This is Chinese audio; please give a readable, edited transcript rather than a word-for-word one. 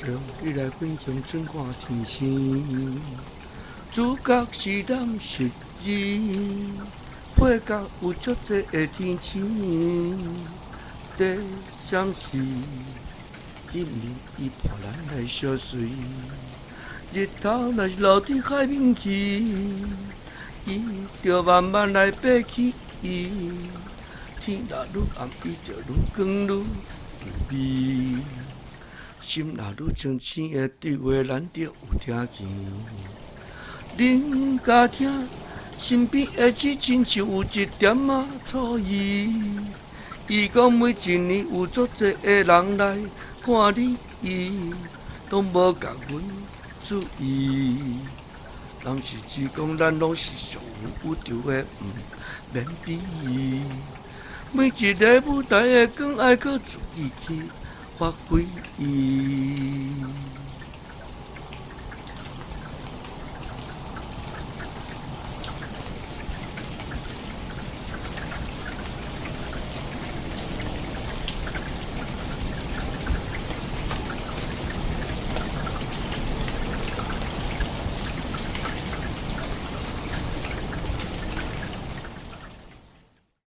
将你来分享春看天星，主角是咱实字，配角有足济的天星。第相是，因为伊伴咱来相随，日头若是落伫海面去，伊就慢慢来爬起。天若愈暗，伊就愈光愈有味。心若愈清醒的对话，咱就有听见。恁家听，身边的刺亲像有一点仔醋意。伊讲每一年有足济的人来看你，拢无甲阮注意。人是只讲咱拢是上有宇宙的，免比。每一个舞台的光，爱靠自己去发挥。